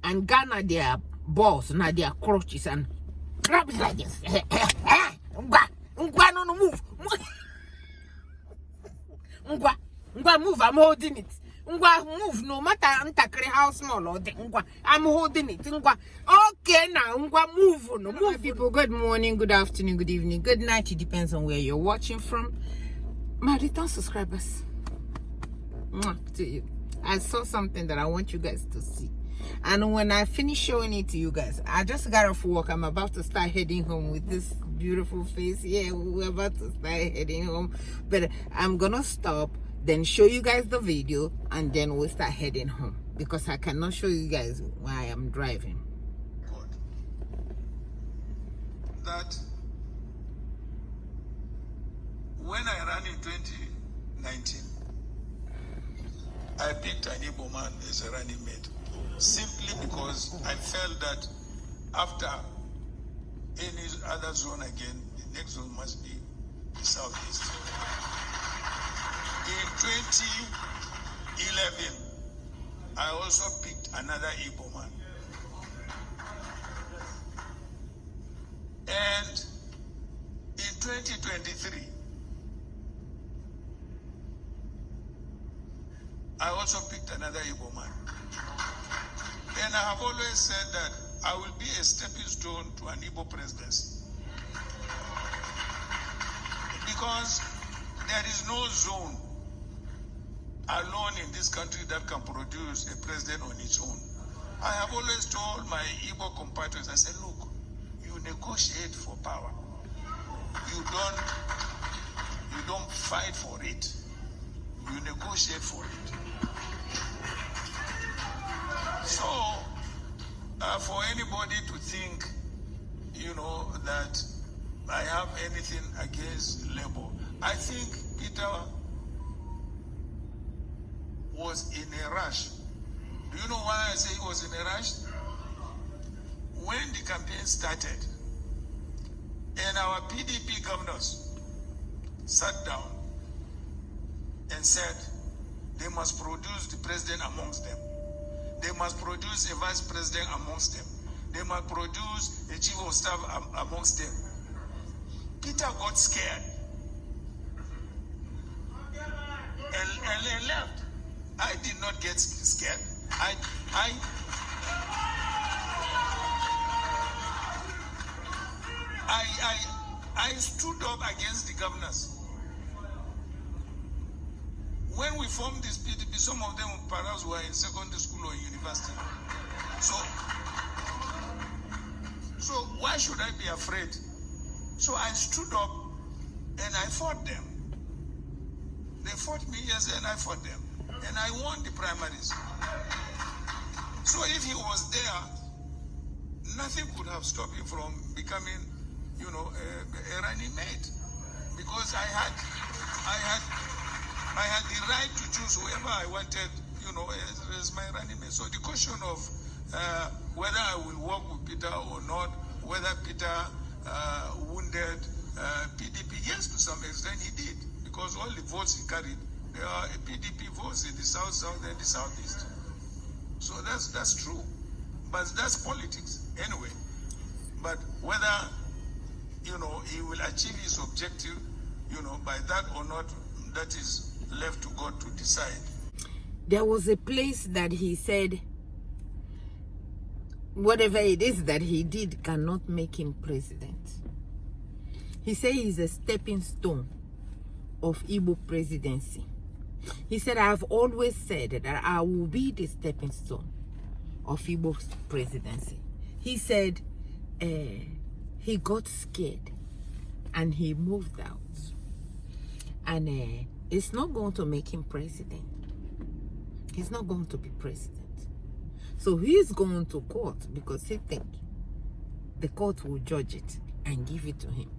and Ghana their balls, now their crotches, and grab it like this. No move. Move, I'm holding it. Move, no matter how small or I'm holding it. Okay, now move. No move. People, good morning, good afternoon, good evening, good night. It depends on where you're watching from. My return subscribers, to you. I saw something that I want you guys to see. And when I finish showing it to you guys, I just got off work. I'm about to start heading home with this beautiful face. Yeah, we're about to start heading home. But I'm going to stop, then show you guys the video, and then we'll start heading home. Because I cannot show you guys why I'm driving. That when I ran in 2019, I picked an Igbo man as a running mate. Simply because I felt that after any other zone again, the next zone must be the southeast. In 2011, I also picked another Igbo man. And in 2023, I also picked another Igbo man. And I have always said that I will be a stepping stone to an Igbo presidency. Because there is no zone alone in this country that can produce a president on its own. I have always told my Igbo compatriots, I said, look, you negotiate for power. You don't fight for it. You negotiate for it. So, for anybody to think, that I have anything against Labour, I think Peter was in a rush. Do you know why I say he was in a rush? When the campaign started, and our PDP governors sat down and said they must produce the president amongst them. They must produce a vice president amongst them. They must produce a chief of staff amongst them. Peter got scared and left. I did not get scared. I stood up against the governors. When we formed this PDP, some of them perhaps were in secondary school or university. So why should I be afraid? So I stood up and I fought them. They fought me, yes, and I fought them. And I won the primaries. So if he was there, nothing could have stopped him from becoming, a running mate. Because I had the right to choose whoever I wanted, as my running mate. So the question of whether I will work with Peter or not, whether Peter wounded PDP, yes, to some extent he did. Because all the votes he carried, there are PDP votes in the south and the southeast. So that's true. But that's politics anyway. But whether, he will achieve his objective, by that or not, that is left to God to decide. There was a place that he said whatever it is that he did cannot make him president. He said he's a stepping stone of Igbo presidency. He said, I have always said that I will be the stepping stone of Igbo presidency. He said he got scared and he moved out. And it's not going to make him president. He's not going to be president. So he's going to court because he thinks the court will judge it and give it to him.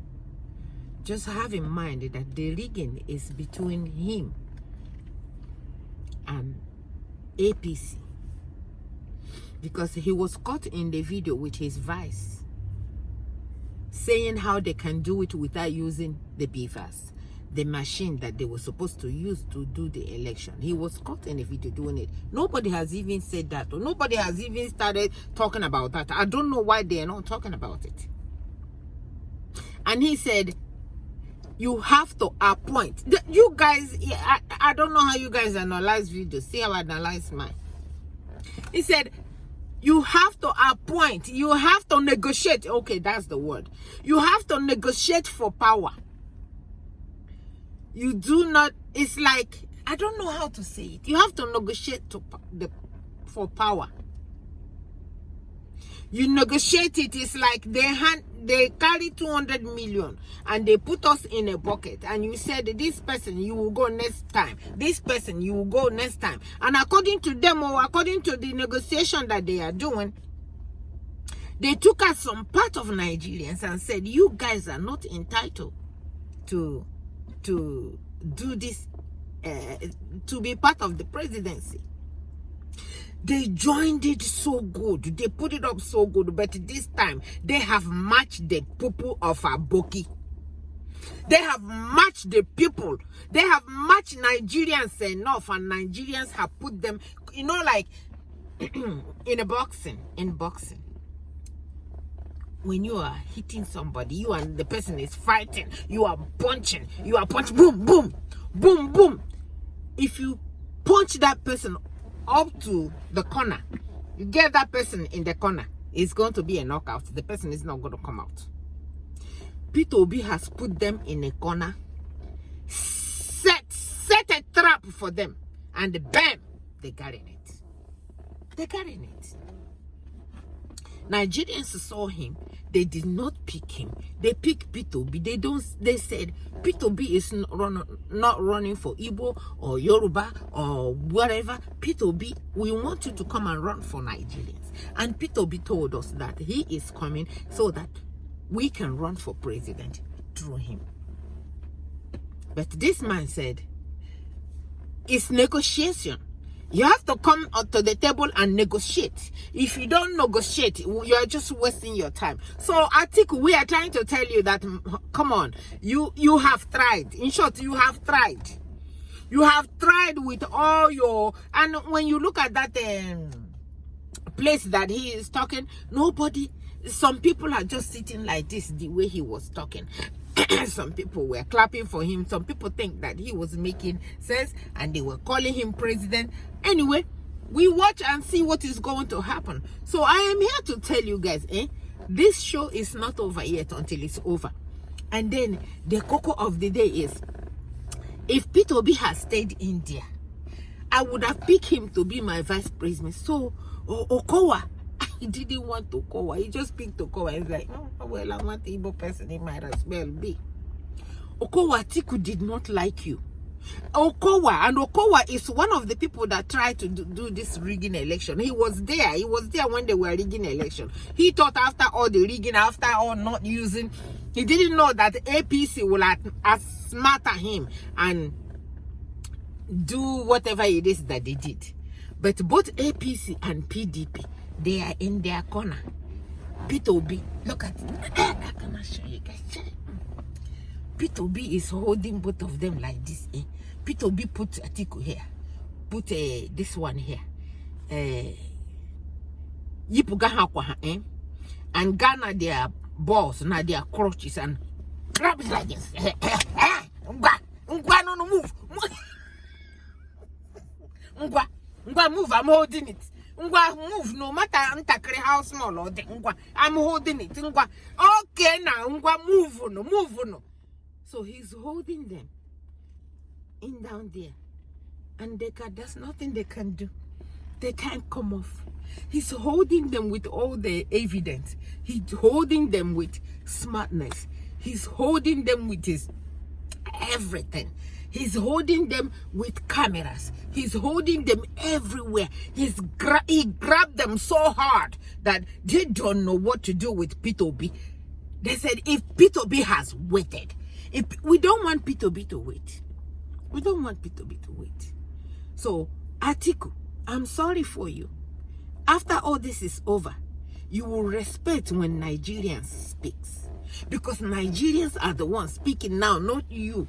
Just have in mind that the rigging is between him and APC. Because he was caught in the video with his vice, saying how they can do it without using the beavers. the machine that they were supposed to use to do the election. He was caught in a video doing it. Nobody has even said that, or nobody has even started talking about that. I don't know why they are not talking about it. And he said, you have to appoint. You guys, I don't know how you guys analyze videos. See how I analyze mine. He said, you have to appoint. You have to negotiate. Okay, that's the word. You have to negotiate for power. You do not, it's like, I don't know how to say it. You have to negotiate for power. You negotiate it. It's like they carry 200 million and they put us in a bucket, and you said, this person, you will go next time. This person, you will go next time. And according to them, or according to the negotiation that they are doing, they took out some part of Nigerians and said, you guys are not entitled to do this, to be part of the presidency. They joined it so good. They put it up so good. But this time, they have matched the people of Aboki. They have matched the people. They have matched Nigerians enough. And Nigerians have put them, you know, like in boxing. When you are hitting somebody, you and the person is fighting. You are punching. Boom, boom, boom, boom. If you punch that person up to the corner, you get that person in the corner, it's going to be a knockout. The person is not going to come out. Peter Obi has put them in a corner, set a trap for them, and bam, they're carrying it. They're carrying it. Nigerians saw him. They did not pick him. They picked Peter Obi. They said Peter Obi is not running for Igbo or Yoruba or whatever. Peter Obi, we want you to come and run for Nigerians. And Peter Obi told us that he is coming so that we can run for president through him. But this man said, it's negotiation. You have to come up to the table and negotiate. If you don't negotiate, you are just wasting your time. So, Atiku, we are trying to tell you that, come on, you have tried. In short, you have tried. You have tried with all your... And when you look at that place that he is talking, nobody... Some people are just sitting like this, the way he was talking. Some people were clapping for him. Some people think that he was making sense and they were calling him president. Anyway, we watch and see what is going to happen. So I am here to tell you guys, this show is not over yet until it's over. And then the cocoa of the day is, if Peter Obi has stayed in India, I would have picked him to be my vice president. So Okowa, he didn't want Okowa. He just picked Okowa. He's like, oh, well, I want the Igbo person. He might as well be. Okowa, Atiku did not like you. Okowa is one of the people that tried to do this rigging election. He was there. He was there when they were rigging election. He thought after all the rigging, after all not using, he didn't know that APC will outsmart him and do whatever it is that they did. But both APC and PDP, they are in their corner. Peter Obi, look at it. I cannot show you guys. Peter Obi is holding both of them like this. Peter Obi put Atiku here. Put this one here. And Ghana their balls, now their crotches, and grab it like this. No, move. Move, I'm holding it. Move, no matter how small or I'm holding it. Okay, now move no. So he's holding them in down there, and there's nothing they can do. They can't come off. He's holding them with all the evidence. He's holding them with smartness. He's holding them with his everything. He's holding them with cameras. He's holding them everywhere. He grabbed them so hard that they don't know what to do with Peter Obi. They said, if Peter Obi has waited, we don't want Peter Obi to wait. We don't want Peter Obi to wait. So, Atiku, I'm sorry for you. After all this is over, you will respect when Nigerians speaks. Because Nigerians are the ones speaking now, not you.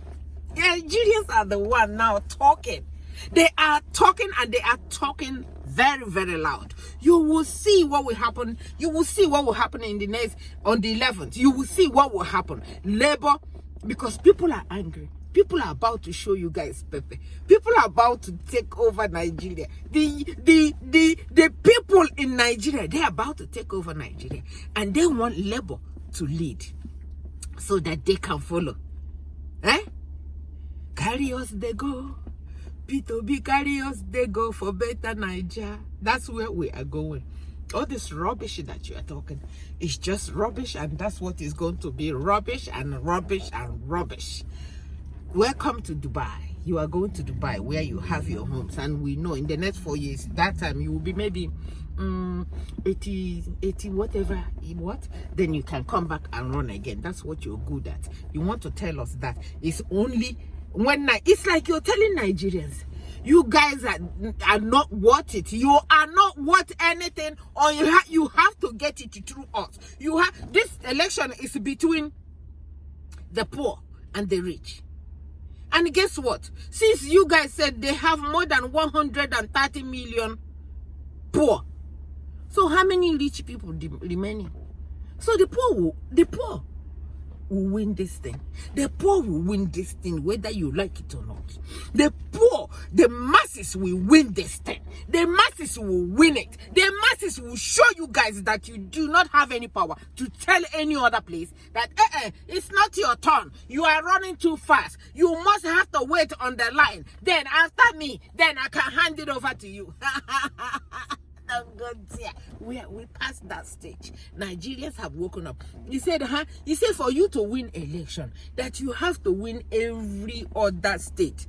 Nigerians are the one now talking. They are talking, and they are talking very, very loud. You will see what will happen. You will see what will happen on the 11th. You will see what will happen. Labor, because people are angry. People are about to show you guys Pepe. People are about to take over Nigeria. The people in Nigeria, they're about to take over Nigeria. And they want Labour to lead so that they can follow. Eh? Carry us, they go. P2B, carry us, they go for better Nigeria. That's where we are going. All this rubbish that you are talking is just rubbish, and that's what is going to be rubbish and rubbish and rubbish. Welcome to Dubai. You are going to Dubai where you have your homes, and we know in the next 4 years, that time you will be maybe 80 whatever, what? Then you can come back and run again. That's what you're good at. You want to tell us that it's only when it's like you're telling Nigerians, you guys are not worth it. You are not worth anything, or you have to get it through us. This election is between the poor and the rich. And guess what? Since you guys said they have more than 130 million poor, so how many rich people remaining? So the poor will win this thing. The poor will win this thing, whether you like it or not. The poor, the masses will win this thing. The masses will win it. The masses will show you guys that you do not have any power to tell any other place that it's not your turn. You are running too fast. You must have to wait on the line. Then after me, then I can hand it over to you. Oh God, yeah. We passed that stage. Nigerians have woken up. He said, for you to win election, that you have to win every other state.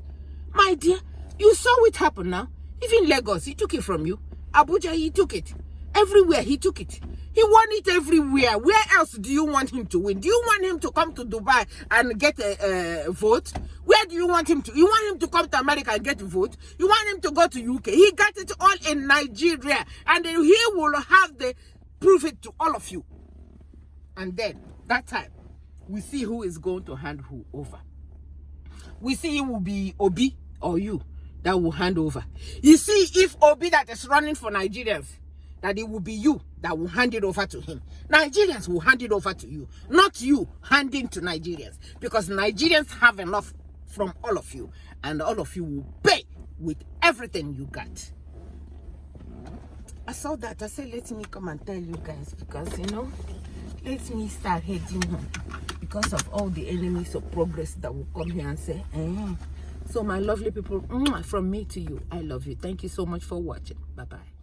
My dear, you saw it happen now. Even Lagos, he took it from you. Abuja, he took it. Everywhere, he took it. He won it everywhere. Where else do you want him to win? Do you want him to come to Dubai and get a vote? Where do you want him to? You want him to come to America and get a vote? You want him to go to UK? He got it all in Nigeria. And then he will have the prove it to all of you. And then, that time, we see who is going to hand who over. We see it will be Obi or you that will hand over. You see, if Obi that is running for Nigerians, that it will be you that will hand it over to him. Nigerians will hand it over to you, not you handing to Nigerians, because Nigerians have enough from all of you, and all of you will pay with everything you got. I saw that. I said, let me come and tell you guys, because, let me start heading home because of all the enemies of progress that will come here and say, So my lovely people, from me to you, I love you. Thank you so much for watching. Bye-bye.